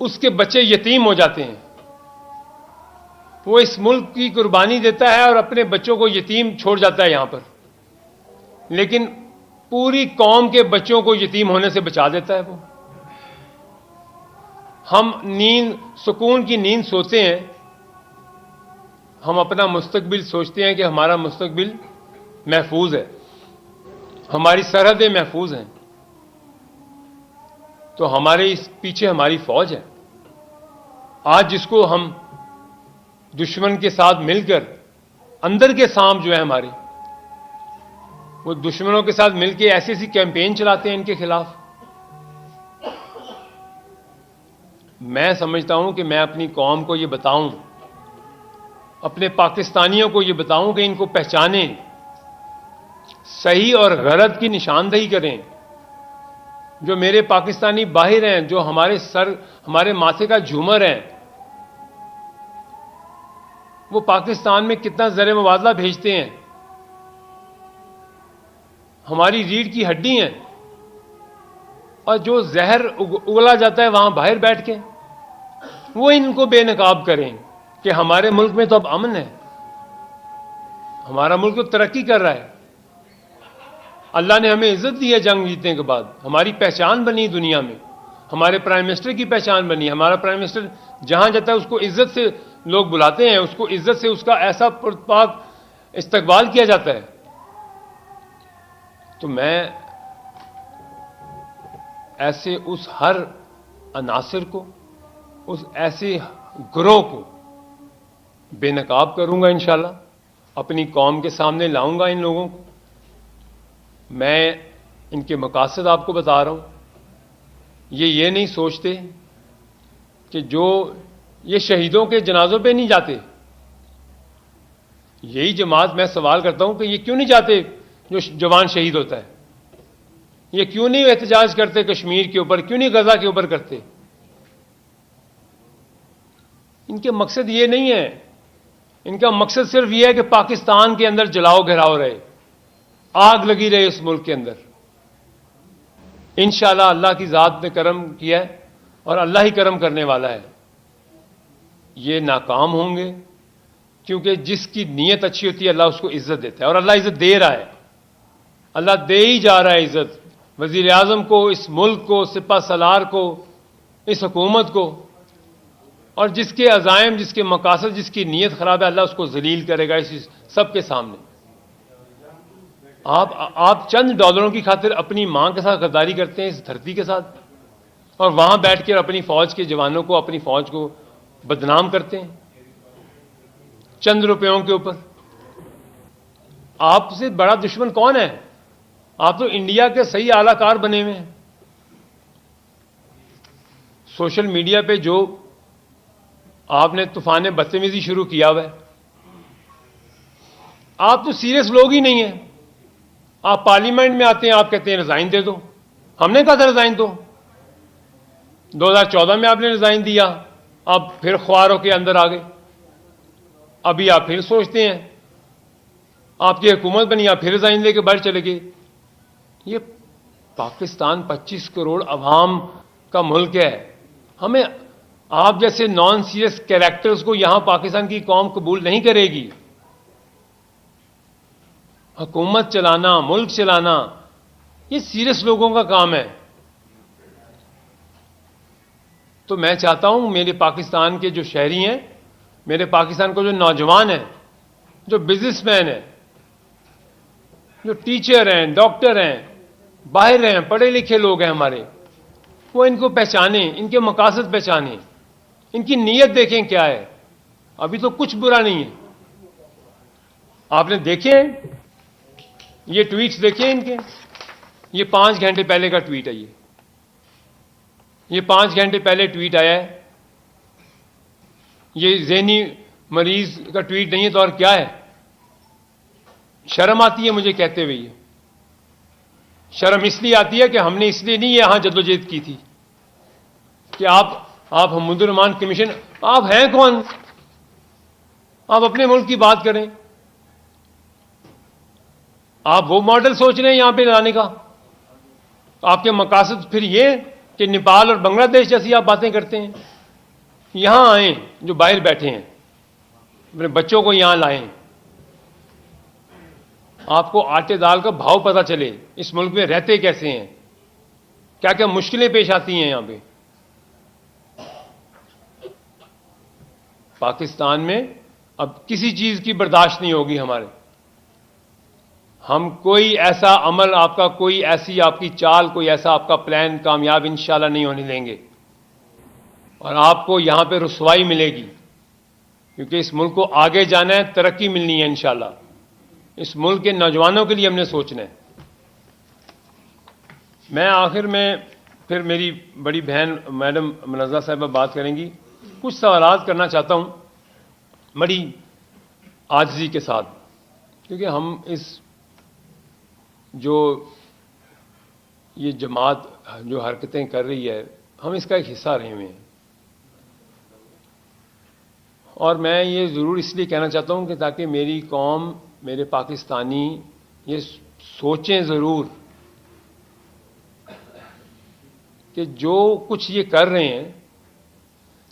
اس کے بچے یتیم ہو جاتے ہیں. وہ اس ملک کی قربانی دیتا ہے اور اپنے بچوں کو یتیم چھوڑ جاتا ہے یہاں پر, لیکن پوری قوم کے بچوں کو یتیم ہونے سے بچا دیتا ہے وہ. ہم سکون کی نیند سوتے ہیں, ہم اپنا مستقبل سوچتے ہیں کہ ہمارا مستقبل محفوظ ہے, ہماری سرحدیں محفوظ ہیں, تو ہمارے اس پیچھے ہماری فوج ہے. آج جس کو ہم دشمن کے ساتھ مل کر, اندر کے سانپ جو ہے ہمارے, وہ دشمنوں کے ساتھ مل کے ایسی ایسی کیمپین چلاتے ہیں ان کے خلاف. میں سمجھتا ہوں کہ میں اپنی قوم کو یہ بتاؤں, اپنے پاکستانیوں کو یہ بتاؤں کہ ان کو پہچانیں, صحیح اور غلط کی نشاندہی کریں. جو میرے پاکستانی باہر ہیں, جو ہمارے ماتھے کا جھومر ہیں, وہ پاکستان میں کتنا زر مبادلہ بھیجتے ہیں, ہماری ریڑھ کی ہڈی ہیں, اور جو زہر اگلا جاتا ہے وہاں باہر بیٹھ کے, وہ ان کو بے نقاب کریں کہ ہمارے ملک میں تو اب امن ہے, ہمارا ملک تو ترقی کر رہا ہے, اللہ نے ہمیں عزت دی ہے جنگ جیتنے کے بعد, ہماری پہچان بنی دنیا میں, ہمارے پرائم منسٹر کی پہچان بنی. ہمارا پرائم منسٹر جہاں جاتا ہے اس کو عزت سے لوگ بلاتے ہیں, اس کو عزت سے اس کا ایسا پاک استقبال کیا جاتا ہے. تو میں ایسے اس ہر عناصر کو, اس ایسے گروہ کو بے نقاب کروں گا انشاءاللہ, اپنی قوم کے سامنے لاؤں گا ان لوگوں کو. میں ان کے مقاصد آپ کو بتا رہا ہوں. یہ نہیں سوچتے کہ جو یہ شہیدوں کے جنازوں پہ نہیں جاتے. یہی جماعت میں سوال کرتا ہوں کہ یہ کیوں نہیں جاتے جو جوان شہید ہوتا ہے؟ یہ کیوں نہیں احتجاج کرتے کشمیر کے اوپر, کیوں نہیں غزہ کے اوپر کرتے؟ ان کے مقصد یہ نہیں ہے. ان کا مقصد صرف یہ ہے کہ پاکستان کے اندر جلاؤ گھراؤ رہے, آگ لگی رہے اس ملک کے اندر. انشاءاللہ اللہ کی ذات نے کرم کیا ہے اور اللہ ہی کرم کرنے والا ہے. یہ ناکام ہوں گے, کیونکہ جس کی نیت اچھی ہوتی ہے اللہ اس کو عزت دیتا ہے, اور اللہ عزت دے رہا ہے, اللہ دے ہی جا رہا ہے عزت وزیر اعظم کو, اس ملک کو, سپہ سالار کو, اس حکومت کو. اور جس کے عزائم, جس کے مقاصد, جس کی نیت خراب ہے, اللہ اس کو ذلیل کرے گا اس سب کے سامنے. آپ چند ڈالروں کی خاطر اپنی ماں کے ساتھ غداری کرتے ہیں اس دھرتی کے ساتھ, اور وہاں بیٹھ کر اپنی فوج کے جوانوں کو, اپنی فوج کو بدنام کرتے ہیں چند روپیوں کے اوپر. آپ سے بڑا دشمن کون ہے؟ آپ تو انڈیا کے صحیح اعلی کار بنے ہوئے ہیں. سوشل میڈیا پہ جو آپ نے طوفان بدتمیزی شروع کیا ہوا ہے, آپ تو سیریس لوگ ہی نہیں ہیں. آپ پارلیمنٹ میں آتے ہیں, آپ کہتے ہیں ریزائن دے دو. ہم نے کہا تھا ریزائن دو. 2014 میں آپ نے ریزائن دیا, اب پھر خواروں کے اندر آ گئے. ابھی آپ پھر سوچتے ہیں, آپ کی حکومت بنی, آپ پھر ریزائن لے کے باہر چلے گئے. یہ پاکستان 25 کروڑ عوام کا ملک ہے. ہمیں آپ جیسے نان سیریس کیریکٹرز کو یہاں پاکستان کی قوم قبول نہیں کرے گی. حکومت چلانا, ملک چلانا, یہ سیریس لوگوں کا کام ہے. تو میں چاہتا ہوں میرے پاکستان کے جو شہری ہیں, میرے پاکستان کو جو نوجوان ہیں, جو بزنس مین ہیں, جو ٹیچر ہیں, ڈاکٹر ہیں, باہر ہیں, پڑھے لکھے لوگ ہیں ہمارے, وہ ان کو پہچانیں, ان کے مقاصد پہچانیں, ان کی نیت دیکھیں کیا ہے. ابھی تو کچھ برا نہیں ہے. آپ نے دیکھے یہ ٹویٹس دیکھیں ان کے, یہ 5 گھنٹے پہلے کا ٹویٹ ہے. یہ 5 گھنٹے پہلے ٹویٹ آیا ہے. یہ ذہنی مریض کا ٹویٹ نہیں ہے تو اور کیا ہے؟ شرم آتی ہے مجھے کہتے ہوئے. یہ شرم اس لیے آتی ہے کہ ہم نے اس لیے نہیں یہاں جدوجہد کی تھی کہ آپ حمود الرحمان کمیشن, آپ ہیں کون؟ آپ اپنے ملک کی بات کریں. آپ وہ ماڈل سوچ رہے ہیں یہاں پہ لانے کا. آپ کے مقاصد پھر یہ کہ نیپال اور بنگلہ دیش جیسی آپ باتیں کرتے ہیں. یہاں آئیں جو باہر بیٹھے ہیں, اپنے بچوں کو یہاں لائیں, آپ کو آٹے دال کا بھاؤ پتہ چلے, اس ملک میں رہتے کیسے ہیں, کیا کیا مشکلیں پیش آتی ہیں یہاں پہ. پاکستان میں اب کسی چیز کی برداشت نہیں ہوگی ہمارے. ہم کوئی ایسا عمل آپ کا, کوئی ایسی آپ کی چال, کوئی ایسا آپ کا پلان کامیاب انشاءاللہ نہیں ہونے دیں گے. اور آپ کو یہاں پہ رسوائی ملے گی, کیونکہ اس ملک کو آگے جانا ہے, ترقی ملنی ہے انشاءاللہ. اس ملک کے نوجوانوں کے لیے ہم نے سوچنا ہے. میں آخر میں پھر میری بڑی بہن میڈم منزہ صاحبہ بات کریں گی. کچھ سوالات کرنا چاہتا ہوں بڑی عاجزی کے ساتھ, کیونکہ ہم اس جو یہ جماعت جو حرکتیں کر رہی ہے, ہم اس کا ایک حصہ رہے ہوئے ہیں. اور میں یہ ضرور اس لیے کہنا چاہتا ہوں کہ تاکہ میری قوم, میرے پاکستانی یہ سوچیں ضرور کہ جو کچھ یہ کر رہے ہیں,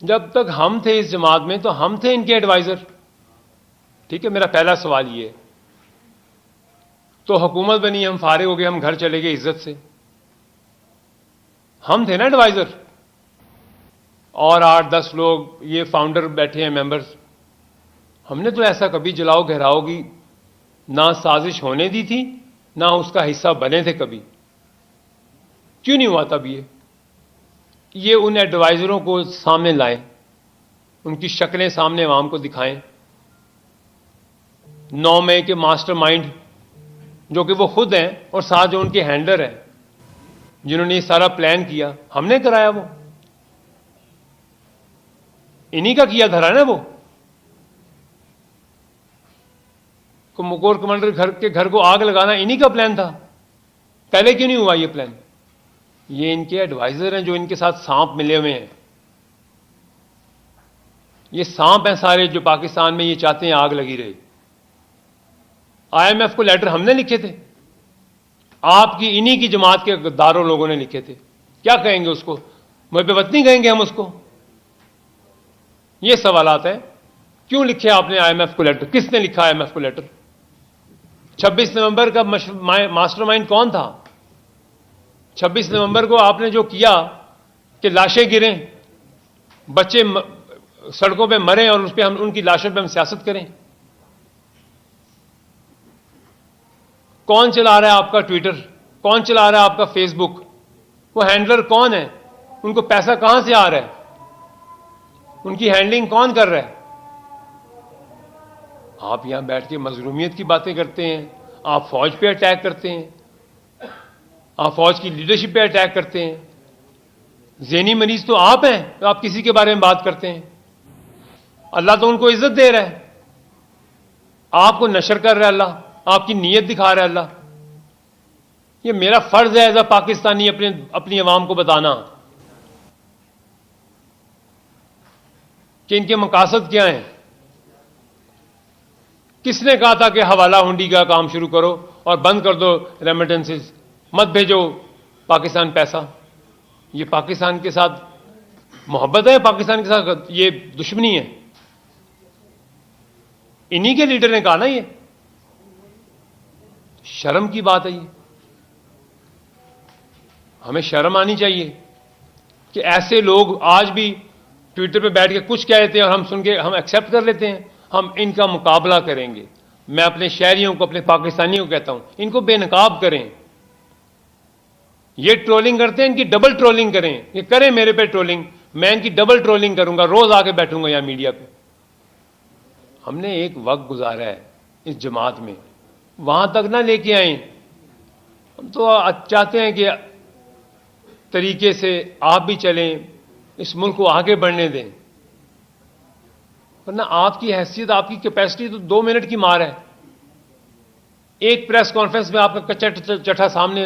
جب تک ہم تھے اس جماعت میں تو ہم تھے ان کے ایڈوائزر. ٹھیک ہے, میرا پہلا سوال یہ ہے. تو حکومت بنی, ہم فارغ ہو گئے, ہم گھر چلے گئے عزت سے. ہم تھے نا ایڈوائزر, اور 8-10 لوگ یہ فاؤنڈر بیٹھے ہیں, ممبرز. ہم نے تو ایسا کبھی جلاؤ گھیراؤ کی نہ سازش ہونے دی تھی, نہ اس کا حصہ بنے تھے کبھی. کیوں نہیں ہوا تب یہ ان ایڈوائزروں کو سامنے لائیں, ان کی شکلیں سامنے عوام کو دکھائیں. 9 مئی کے ماسٹر مائنڈ جو کہ وہ خود ہیں, اور ساتھ جو ان کے ہینڈلر ہیں جنہوں نے یہ سارا پلان کیا, ہم نے کرایا, وہ انہی کا کیا دھرا نا. وہ مکور کمانڈر کے گھر کو آگ لگانا انہی کا پلان تھا. پہلے کیوں نہیں ہوا یہ پلان؟ یہ ان کے ایڈوائزر ہیں جو ان کے ساتھ سانپ ملے ہوئے ہیں. یہ سانپ ہیں سارے جو پاکستان میں یہ چاہتے ہیں آگ لگی رہے. IMF کو لیٹر ہم نے لکھے تھے, آپ کی انہی کی جماعت کے غداروں لوگوں نے لکھے تھے. کیا کہیں گے اس کو؟ محب وطنی کہیں گے ہم اس کو؟ یہ سوالات ہیں. کیوں لکھے آپ نے IMF کو لیٹر؟ کس نے لکھا IMF کو لیٹر؟ 26 نومبر کا ماسٹر مائنڈ کون تھا؟ 26 نومبر کو آپ نے جو کیا کہ لاشیں گریں, بچے سڑکوں پہ مریں, اور اس پہ ہم ان کی لاشوں پہ ہم سیاست کریں. کون چلا رہا ہے آپ کا ٹویٹر؟ کون چلا رہا ہے آپ کا فیس بک؟ وہ ہینڈلر کون ہے؟ ان کو پیسہ کہاں سے آ رہا ہے؟ ان کی ہینڈلنگ کون کر رہا ہے؟ آپ یہاں بیٹھ کے مظلومیت کی باتیں کرتے ہیں, آپ فوج پہ اٹیک کرتے ہیں, آپ فوج کی لیڈرشپ پہ اٹیک کرتے ہیں. ذہنی مریض تو آپ ہیں, تو آپ کسی کے بارے میں بات کرتے ہیں. اللہ تو ان کو عزت دے رہا ہے, آپ کو نشر کر رہا ہے اللہ, آپ کی نیت دکھا رہا ہے اللہ. یہ میرا فرض ہے ایز اے پاکستانی اپنی عوام کو بتانا کہ ان کے مقاصد کیا ہیں. کس نے کہا تھا کہ حوالہ ہنڈی کا کام شروع کرو اور بند کر دو ریمیٹنسز, مت بھیجو پاکستان پیسہ؟ یہ پاکستان کے ساتھ محبت ہے, پاکستان کے ساتھ یہ دشمنی ہے. انہی کے لیڈر نے کہا نا. یہ شرم کی بات ہے. یہ ہمیں شرم آنی چاہیے کہ ایسے لوگ آج بھی ٹویٹر پہ بیٹھ کے کچھ کہہ دیتے ہیں اور ہم سن کے ہم ایکسیپٹ کر لیتے ہیں. ہم ان کا مقابلہ کریں گے. میں اپنے شہریوں کو, اپنے پاکستانیوں کو کہتا ہوں, ان کو بے نقاب کریں. یہ ٹرولنگ کرتے ہیں, ان کی ڈبل ٹرولنگ کریں. یہ کریں میرے پہ ٹرولنگ, میں ان کی ڈبل ٹرولنگ کروں گا. روز آ کے بیٹھوں گا یہاں میڈیا پہ. ہم نے ایک وقت گزارا ہے اس جماعت میں, وہاں تک نہ لے کے آئیں. ہم تو چاہتے ہیں کہ طریقے سے آپ بھی چلیں, اس ملک کو آگے بڑھنے دیں. ورنہ آپ کی حیثیت, آپ کی کیپیسٹی تو 2 منٹ کی مار ہے. ایک پریس کانفرنس میں آپ کا کچا چٹھا سامنے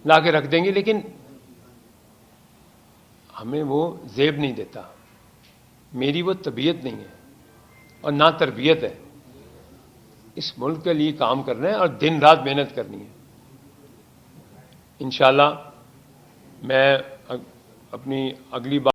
لا کے رکھ دیں گے, لیکن ہمیں وہ زیب نہیں دیتا. میری وہ طبیعت نہیں ہے اور نہ تربیت ہے. اس ملک کے لیے کام کرنا ہے اور دن رات محنت کرنی ہے. انشاءاللہ میں اپنی اگلی بات